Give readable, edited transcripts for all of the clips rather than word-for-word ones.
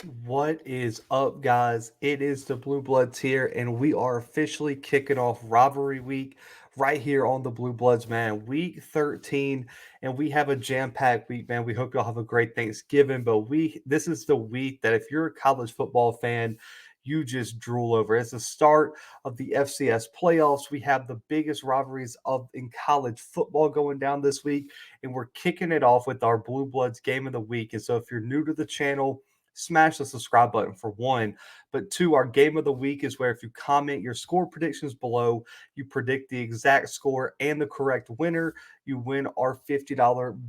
What is up, guys? It is the Blue Bloods here, and we are officially kicking off Rivalry Week right here on the Blue Bloods, man. Week 13, and we have a jam-packed week, man. We hope y'all have a great Thanksgiving, but this is the week that if you're a college football fan, you just drool over. It's the start of the FCS playoffs. We have the biggest rivalries of in college football going down this week, and we're kicking it off with our Blue Bloods game of the week. And so if you're new to the channel, smash the subscribe button for one. But two, our game of the week is where if you comment your score predictions below, you predict the exact score and the correct winner, you win our $50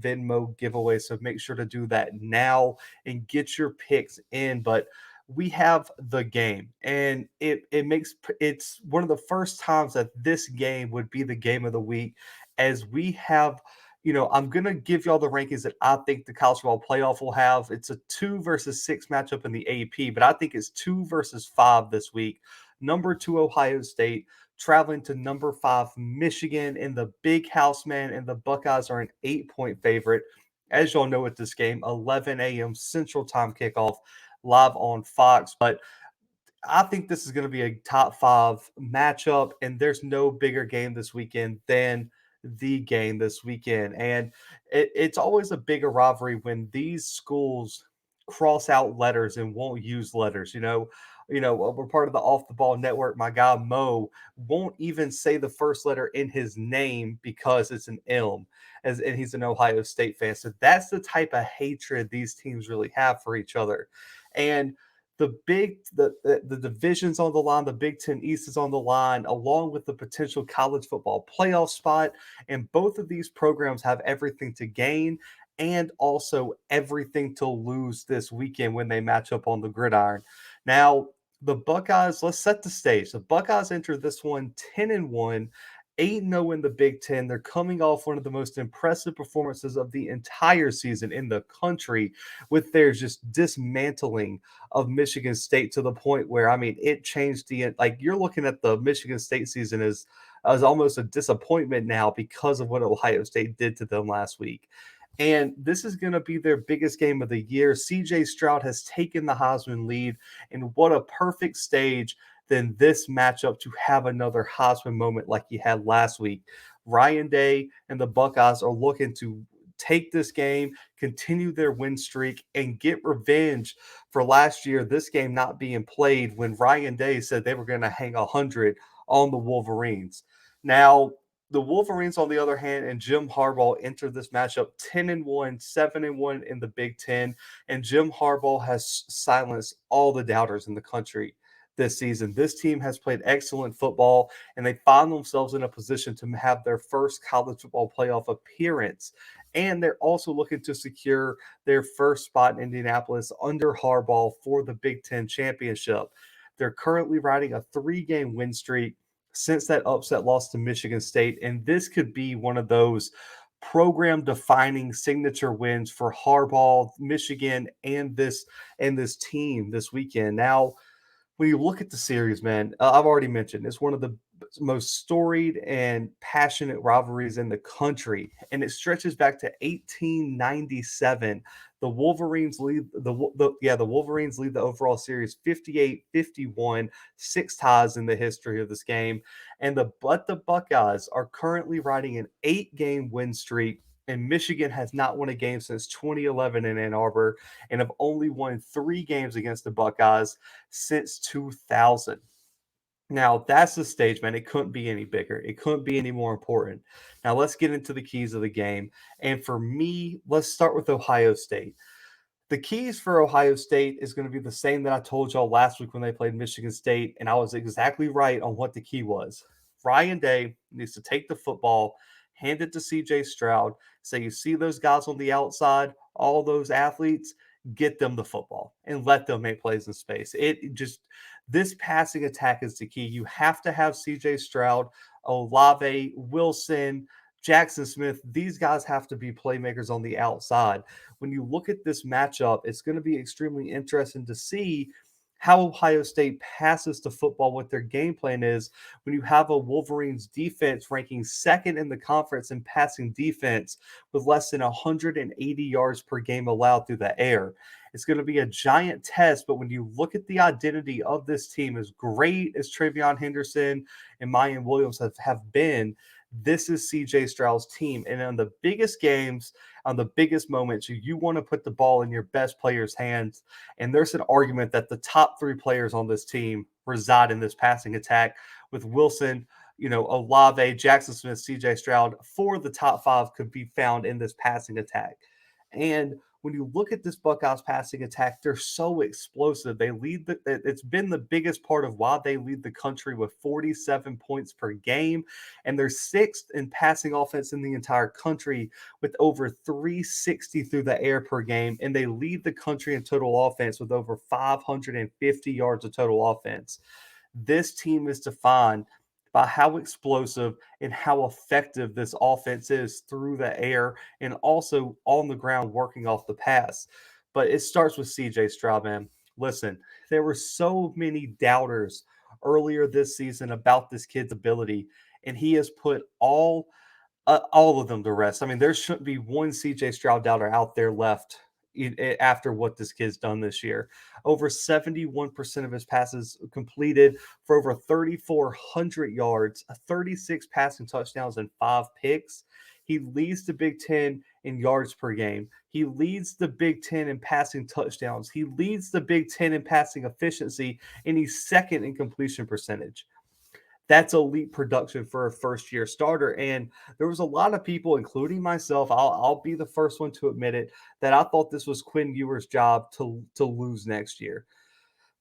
Venmo giveaway. So make sure to do that now and get your picks in. But we have the game, and it's one of the first times that this game would be the game of the week, as we have, I'm going to give y'all the rankings that I think the college football playoff will have. It's a 2 versus 6 matchup in the AP, but I think it's 2 versus 5 this week. Number 2, Ohio State, traveling to number 5, Michigan in the big house, man, and the Buckeyes are an 8-point favorite. As y'all know, at this game, 11 a.m. Central Time kickoff live on Fox. But I think this is going to be a top 5 matchup, and there's no bigger game this weekend than the game this weekend. And it's always a bigger rivalry when these schools cross out letters and won't use letters. We're part of the Off the Ball Network. My guy Mo won't even say the first letter in his name because it's an M, and he's an Ohio State fan. So that's the type of hatred these teams really have for each other. And the divisions on the line, the Big Ten East is on the line, along with the potential college football playoff spot. And both of these programs have everything to gain and also everything to lose this weekend when they match up on the gridiron. Now, the Buckeyes, let's set the stage. The Buckeyes enter this one 10-1, 8-0 in the Big Ten. They're coming off one of the most impressive performances of the entire season in the country, with their just dismantling of Michigan State to the point where, I mean, it changed like, you're looking at the Michigan State season as almost a disappointment now because of what Ohio State did to them last week. And this is going to be their biggest game of the year. CJ Stroud has taken the Heisman lead, and what a perfect stage than this matchup to have another Heisman moment like he had last week. Ryan Day and the Buckeyes are looking to take this game, continue their win streak, and get revenge for last year, this game not being played when Ryan Day said they were going to hang 100 on the Wolverines. Now, the Wolverines, on the other hand, and Jim Harbaugh enter this matchup 10-1, 7-1 in the Big Ten, and Jim Harbaugh has silenced all the doubters in the country this season. This team has played excellent football, and they find themselves in a position to have their first college football playoff appearance. And they're also looking to secure their first spot in Indianapolis under Harbaugh for the Big Ten championship. They're currently riding a 3-game win streak since that upset loss to Michigan State, and this could be one of those program defining signature wins for Harbaugh, Michigan, and this team this weekend. Now, when you look at the series, man, I've already mentioned it's one of the most storied and passionate rivalries in the country, and it stretches back to 1897. The Wolverines lead the overall series 58-51, 6 ties in the history of this game. The Buckeyes are currently riding an 8-game win streak, and Michigan has not won a game since 2011 in Ann Arbor, and have only won 3 games against the Buckeyes since 2000. Now, that's the stage, man. It couldn't be any bigger. It couldn't be any more important. Now, let's get into the keys of the game. And for me, let's start with Ohio State. The keys for Ohio State is going to be the same that I told y'all last week when they played Michigan State, and I was exactly right on what the key was. Ryan Day needs to take the football, hand it to CJ Stroud, say, you see those guys on the outside, all those athletes, get them the football and let them make plays in space. This passing attack is the key. You have to have CJ Stroud, Olave, Wilson, Jackson Smith. These guys have to be playmakers on the outside. When you look at this matchup, it's going to be extremely interesting to see how Ohio State passes the football, what their game plan is when you have a Wolverines defense ranking second in the conference in passing defense with less than 180 yards per game allowed through the air. It's going to be a giant test, but when you look at the identity of this team, as great as Travion Henderson and Mayan Williams have been, this is CJ Stroud's team. And on the biggest games, on the biggest moments, you want to put the ball in your best player's hands. And there's an argument that the top three players on this team reside in this passing attack with Wilson, Olave, Jackson Smith, CJ Stroud. Four of the top five could be found in this passing attack. And when you look at this Buckeyes passing attack, they're so explosive. It's been the biggest part of why they lead the country with 47 points per game. And they're sixth in passing offense in the entire country with over 360 through the air per game. And they lead the country in total offense with over 550 yards of total offense. This team is defined by how explosive and how effective this offense is through the air and also on the ground working off the pass. But it starts with CJ Stroud, man. Listen, there were so many doubters earlier this season about this kid's ability, and he has put all of them to rest. I mean, there shouldn't be one CJ Stroud doubter out there left after what this kid's done this year. Over 71% of his passes completed for over 3,400 yards, 36 passing touchdowns, and 5 picks. He leads the Big Ten in yards per game. He leads the Big Ten in passing touchdowns. He leads the Big Ten in passing efficiency, and he's second in completion percentage. That's elite production for a first year starter. And there was a lot of people, including myself, I'll be the first one to admit it, that I thought this was Quinn Ewers' job to lose next year.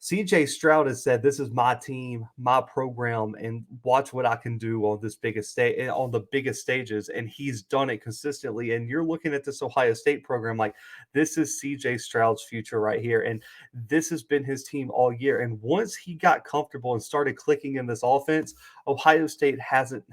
CJ Stroud has said, "This is my team, my program, and watch what I can do on this biggest stage, on the biggest stages." And he's done it consistently. And you're looking at this Ohio State program like this is CJ Stroud's future right here, and this has been his team all year. And once he got comfortable and started clicking in this offense, Ohio State hasn't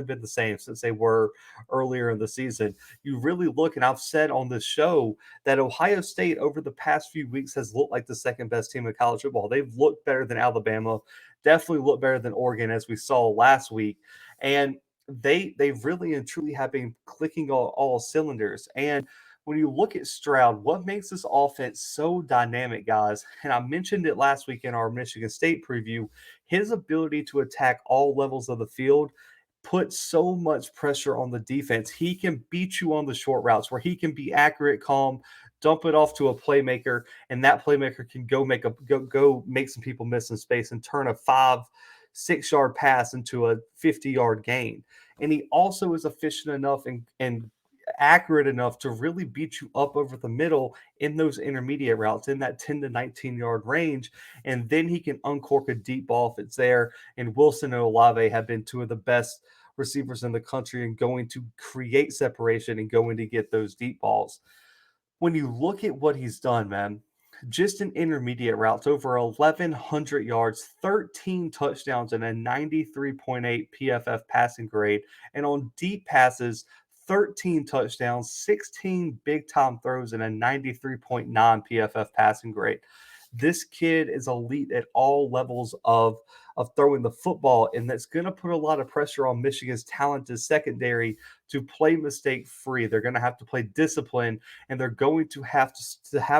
been the same since they were earlier in the season. You really look, and I've said on this show that Ohio State over the past few weeks has looked like the second best team in college football. They've looked better than Alabama, definitely looked better than Oregon, as we saw last week. And they really and truly have been clicking all cylinders. And when you look at Stroud, what makes this offense so dynamic, guys? And I mentioned it last week in our Michigan State preview, his ability to attack all levels of the field puts so much pressure on the defense. He can beat you on the short routes where he can be accurate, calm, dump it off to a playmaker, and that playmaker can go make some people miss in space and turn a 5-6 yard pass into a 50-yard gain. And he also is efficient enough and accurate enough to really beat you up over the middle in those intermediate routes in that 10 to 19-yard range. And then he can uncork a deep ball if it's there. And Wilson and Olave have been two of the best receivers in the country and going to create separation and going to get those deep balls. When you look at what he's done, man, just in intermediate routes, over 1,100 yards, 13 touchdowns, and a 93.8 PFF passing grade. And on deep passes, 13 touchdowns, 16 big time throws, and a 93.9 PFF passing grade. This kid is elite at all levels of throwing the football, and that's going to put a lot of pressure on Michigan's talented secondary to play mistake free. They're going to have to play discipline, and they're going to have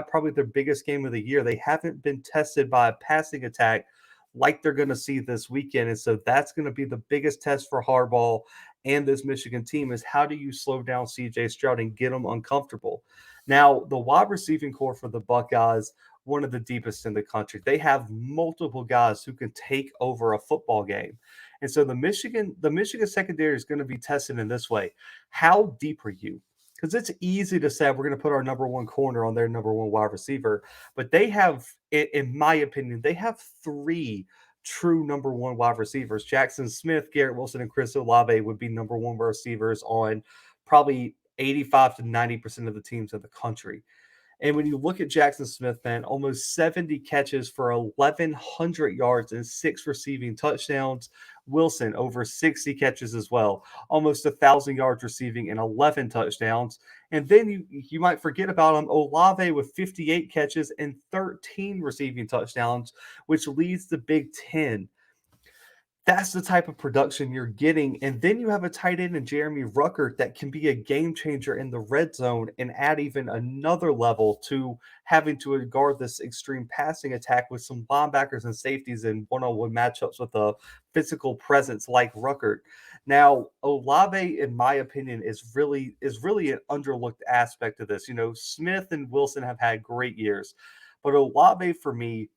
probably their biggest game of the year. They haven't been tested by a passing attack like they're going to see this weekend, and so that's going to be the biggest test for Harbaugh and this Michigan team is how do you slow down CJ Stroud and get them uncomfortable. Now, the wide receiving core for the Buckeyes, one of the deepest in the country. They have multiple guys who can take over a football game. And so the Michigan secondary is going to be tested in this way. How deep are you? Because it's easy to say we're going to put our number one corner on their number one wide receiver, but they have, in my opinion, they have three true number one wide receivers. Jackson Smith, Garrett Wilson, and Chris Olave would be number one receivers on probably 85 to 90% of the teams in the country. And when you look at Jackson Smith, man, almost 70 catches for 1,100 yards and 6 receiving touchdowns. Wilson, over 60 catches as well, almost 1,000 yards receiving and 11 touchdowns. And then you might forget about him, Olave with 58 catches and 13 receiving touchdowns, which leads the Big Ten. That's the type of production you're getting. And then you have a tight end in Jeremy Ruckert that can be a game changer in the red zone and add even another level to having to guard this extreme passing attack with some linebackers and safeties in one-on-one matchups with a physical presence like Ruckert. Now, Olave, in my opinion, is really an underlooked aspect of this. Smith and Wilson have had great years, but Olave for me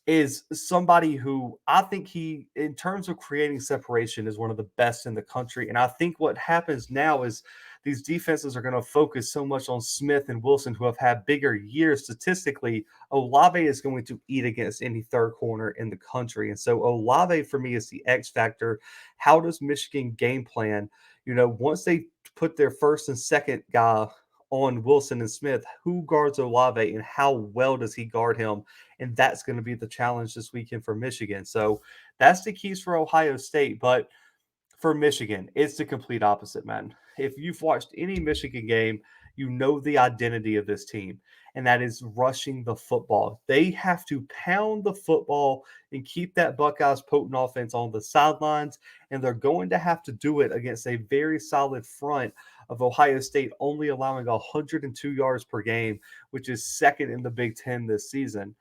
is somebody who I think in terms of creating separation, is one of the best in the country. And I think what happens now is these defenses are going to focus so much on Smith and Wilson, who have had bigger years statistically. Olave is going to eat against any third corner in the country. And so Olave for me is the X factor. How does Michigan game plan? Once they put their first and second guy on Wilson and Smith, who guards Olave and how well does he guard him? And that's going to be the challenge this weekend for Michigan. So that's the keys for Ohio State. But for Michigan, it's the complete opposite, man. If you've watched any Michigan game, you know the identity of this team, and that is rushing the football. They have to pound the football and keep that Buckeyes potent offense on the sidelines, and they're going to have to do it against a very solid front of Ohio State, only allowing 102 yards per game, which is second in the Big Ten this season.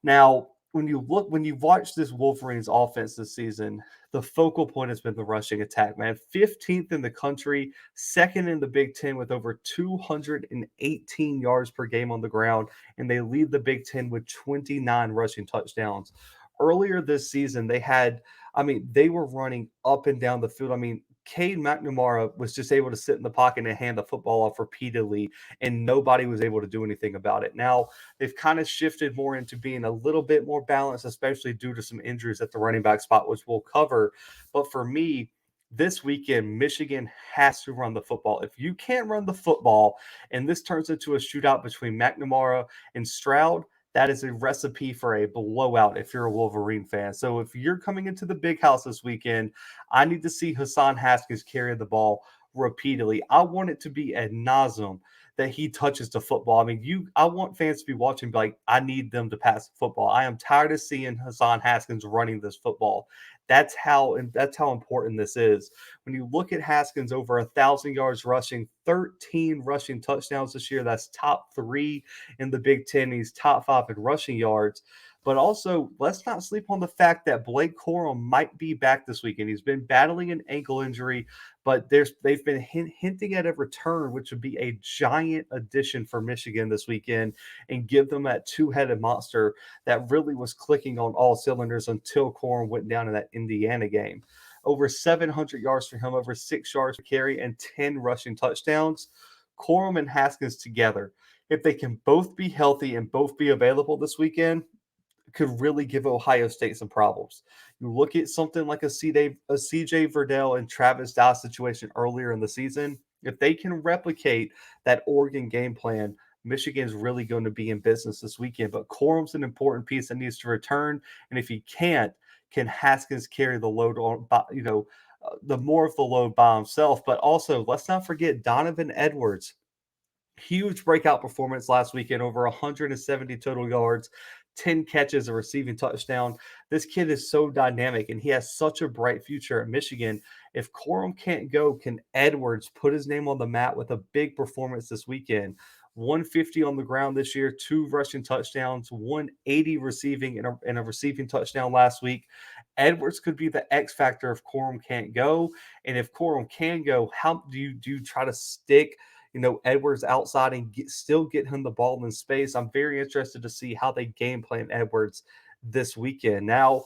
Now, when you watch this Wolverines offense this season, the focal point has been the rushing attack, man. 15th in the country, second in the Big Ten with over 218 yards per game on the ground, and they lead the Big Ten with 29 rushing touchdowns. Earlier this season, they were running up and down the field. Cade McNamara was just able to sit in the pocket and hand the football off repeatedly, and nobody was able to do anything about it. Now, they've kind of shifted more into being a little bit more balanced, especially due to some injuries at the running back spot, which we'll cover. But for me, this weekend, Michigan has to run the football. If you can't run the football and this turns into a shootout between McNamara and Stroud, that is a recipe for a blowout if you're a Wolverine fan. So if you're coming into the big house this weekend, I need to see Hassan Haskins carry the ball repeatedly. I want it to be ad nauseum that he touches the football. I want fans to be watching like, I need them to pass the football. I am tired of seeing Hassan Haskins running this football. That's how important this is. When you look at Haskins, over 1,000 yards rushing, 13 rushing touchdowns this year. That's top 3 in the Big Ten. He's top 5 in rushing yards. But also, let's not sleep on the fact that Blake Corum might be back this weekend. He's been battling an ankle injury, but they've been hinting at a return, which would be a giant addition for Michigan this weekend and give them that two-headed monster that really was clicking on all cylinders until Corum went down in that Indiana game. Over 700 yards for him, over 6 yards per carry, and 10 rushing touchdowns. Corum and Haskins together, if they can both be healthy and both be available this weekend, could really give Ohio State some problems. You look at something like a CJ Verdell and Travis Dye situation earlier in the season. If they can replicate that Oregon game plan, Michigan's really going to be in business this weekend. But Corum's an important piece that needs to return, and if he can't, can Haskins carry the load on? The more of the load by himself. But also, let's not forget Donovan Edwards. Huge breakout performance last weekend, over 170 total yards, 10 catches, a receiving touchdown. This kid is so dynamic and he has such a bright future at Michigan. If Corum can't go, can Edwards put his name on the mat with a big performance this weekend? 150 on the ground this year, 2 rushing touchdowns, 180 receiving and a receiving touchdown last week. Edwards could be the X factor if Corum can't go. And if Corum can go, how do you try to stick Edwards outside and still get him the ball in space? I'm very interested to see how they game plan Edwards this weekend. Now,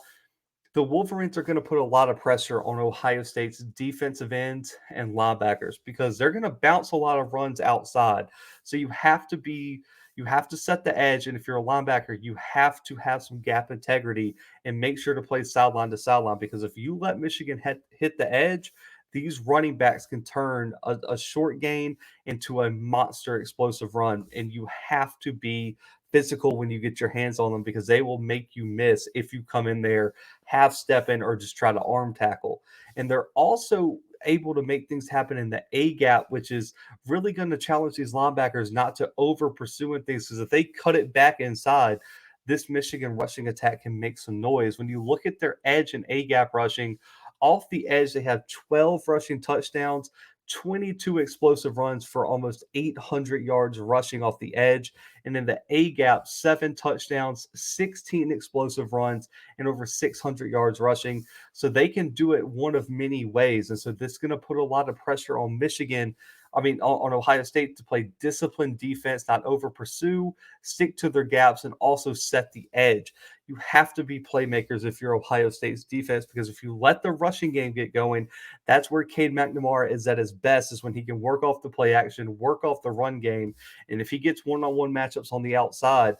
the Wolverines are going to put a lot of pressure on Ohio State's defensive ends and linebackers because they're going to bounce a lot of runs outside. So you have to set the edge. And if you're a linebacker, you have to have some gap integrity and make sure to play sideline to sideline, because if you let Michigan hit the edge, these running backs can turn a short gain into a monster explosive run. And you have to be physical when you get your hands on them, because they will make you miss if you come in there half stepping or just try to arm tackle. And they're also, able to make things happen in the A gap, which is really going to challenge these linebackers not to over pursuing things. Because if they cut it back inside, this Michigan rushing attack can make some noise. When you look at their edge and A gap rushing, off the edge, they have 12 rushing touchdowns, 22 explosive runs for almost 800 yards rushing off the edge. And in the A gap, 7 touchdowns, 16 explosive runs, and over 600 yards rushing. So they can do it one of many ways. And so this is going to put a lot of pressure on Michigan. On Ohio State to play disciplined defense, not over pursue, stick to their gaps, and also set the edge. You have to be playmakers if you're Ohio State's defense, because if you let the rushing game get going, that's where Cade McNamara is at his best, is when he can work off the play action, work off the run game. And if he gets one-on-one matchups on the outside,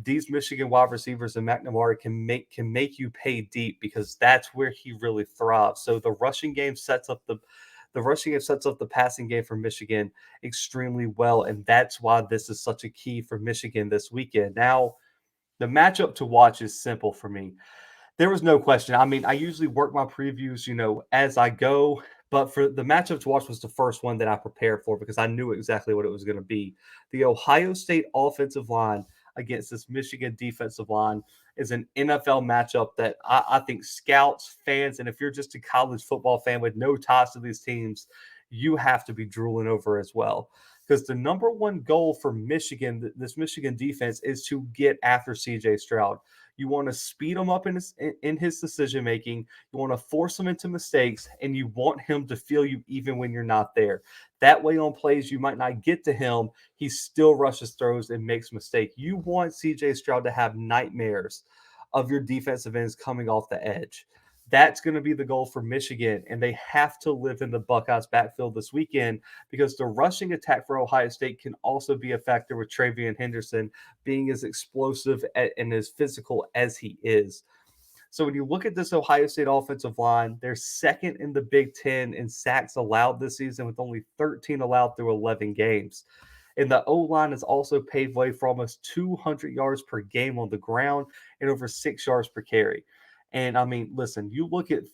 these Michigan wide receivers and McNamara can make you pay deep, because that's where he really thrives. So the rushing game sets up the passing game for Michigan extremely well, and that's why this is such a key for Michigan this weekend. Now, the matchup to watch is simple for me. There was no question. I mean, I usually work my previews, as I go, but for the matchup to watch was the first one that I prepared for, because I knew exactly what it was going to be. The Ohio State offensive line against this Michigan defensive line is an NFL matchup that I think scouts, fans, and if you're just a college football fan with no ties to these teams, you have to be drooling over as well. Because the number one goal for Michigan, this Michigan defense, is to get after CJ Stroud. You want to speed him up in his decision making. You want to force him into mistakes, and you want him to feel you even when you're not there. That way, on plays you might not get to him, he still rushes, throws, and makes mistakes. You want CJ Stroud to have nightmares of your defensive ends coming off the edge. That's going to be the goal for Michigan, and they have to live in the Buckeyes backfield this weekend, because the rushing attack for Ohio State can also be a factor with Travion Henderson being as explosive and as physical as he is. So when you look at this Ohio State offensive line, they're second in the Big Ten in sacks allowed this season, with only 13 allowed through 11 games. And the O-line has also paved way for almost 200 yards per game on the ground and over 6 yards per carry. And I mean, listen, you look at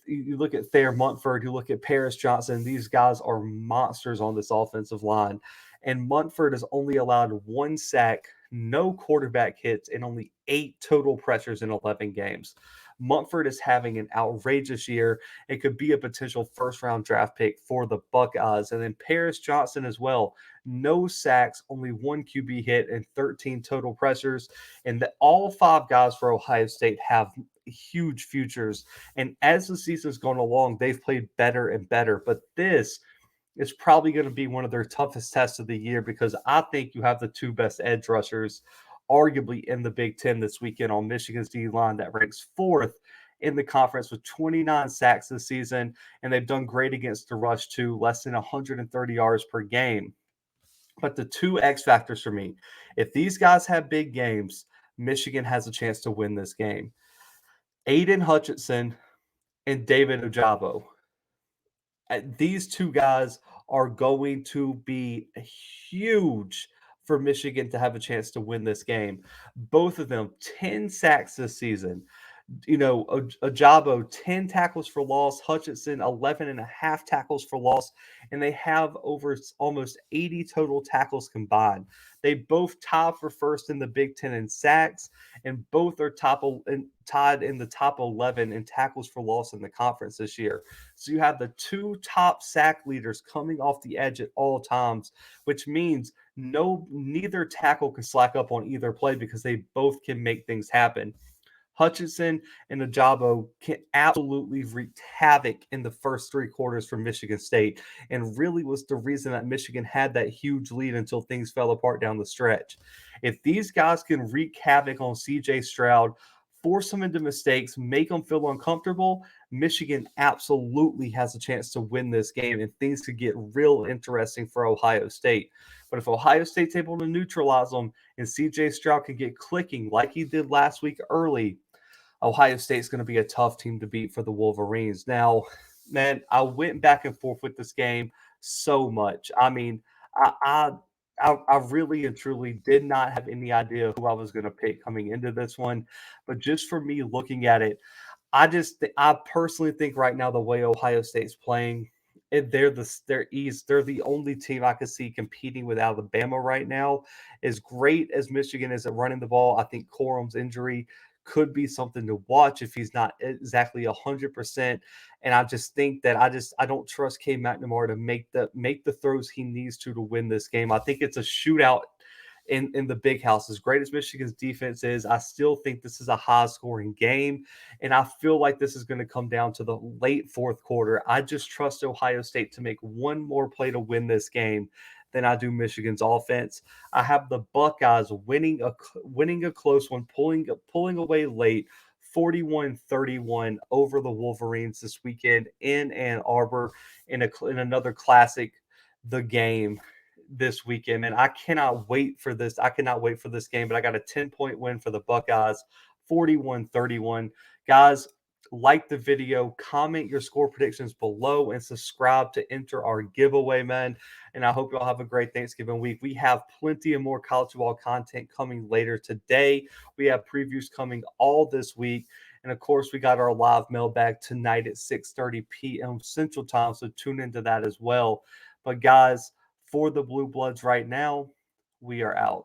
Thayer Montford, you look at Paris Johnson, these guys are monsters on this offensive line. And Montford has only allowed 1 sack, no quarterback hits, and only 8 total pressures in 11 games. Montford is having an outrageous year. It could be a potential first-round draft pick for the Buckeyes. And then Paris Johnson as well. No sacks, only 1 QB hit, and 13 total pressures. And all 5 guys for Ohio State have huge futures. And as the season's gone along, they've played better and better. But this is probably going to be one of their toughest tests of the year, because I think you have the 2 best edge rushers arguably in the Big Ten this weekend on Michigan's D line that ranks 4th in the conference with 29 sacks this season. And they've done great against the rush too, less than 130 yards per game. But the 2 X factors for me, if these guys have big games, Michigan has a chance to win this game. Aiden Hutchinson and David Ojabo. These 2 guys are going to be huge for Michigan to have a chance to win this game. Both of them, 10 sacks this season. Ojabo, 10 tackles for loss, Hutchinson, 11 and a half tackles for loss, and they have over almost 80 total tackles combined. They both tie for first in the Big Ten in sacks, and both are tied in the top 11 in tackles for loss in the conference this year. So you have the 2 top sack leaders coming off the edge at all times, which means neither tackle can slack up on either play, because they both can make things happen. Hutchinson and Ajabo can absolutely wreak havoc in the first 3 quarters for Michigan State, and really was the reason that Michigan had that huge lead until things fell apart down the stretch. If these guys can wreak havoc on CJ Stroud, force him into mistakes, make him feel uncomfortable, Michigan absolutely has a chance to win this game, and things could get real interesting for Ohio State. But if Ohio State's able to neutralize them and CJ Stroud can get clicking like he did last week early, Ohio State's going to be a tough team to beat for the Wolverines. Now, man, I went back and forth with this game so much. I mean, I really and truly did not have any idea who I was going to pick coming into this one. But just for me looking at it, I personally think right now the way Ohio State's playing, and they're the only team I could see competing with Alabama right now. As great as Michigan is at running the ball, I think Corum's injury could be something to watch if he's not exactly 100%. And I just think that I don't trust K McNamara to make the throws he needs to win this game. I think it's a shootout in the big house. As great as Michigan's defense is, I still think this is a high scoring game. And I feel like this is going to come down to the late fourth quarter. I just trust Ohio State to make one more play to win this game than I do Michigan's offense. I have the Buckeyes winning a close one, pulling away late. 41-31 over the Wolverines this weekend in Ann Arbor in another classic, the game this weekend. And I cannot wait for this. I cannot wait for this game, but I got a 10-point win for the Buckeyes, 41-31. Guys, like the video, comment your score predictions below, and subscribe to enter our giveaway, man. And I hope y'all have a great Thanksgiving week. We have plenty of more college football content coming later today. We have previews coming all this week. And of course, we got our live mailbag tonight at 6:30 p.m. Central Time. So tune into that as well. But guys, for the Blue Bloods right now, we are out.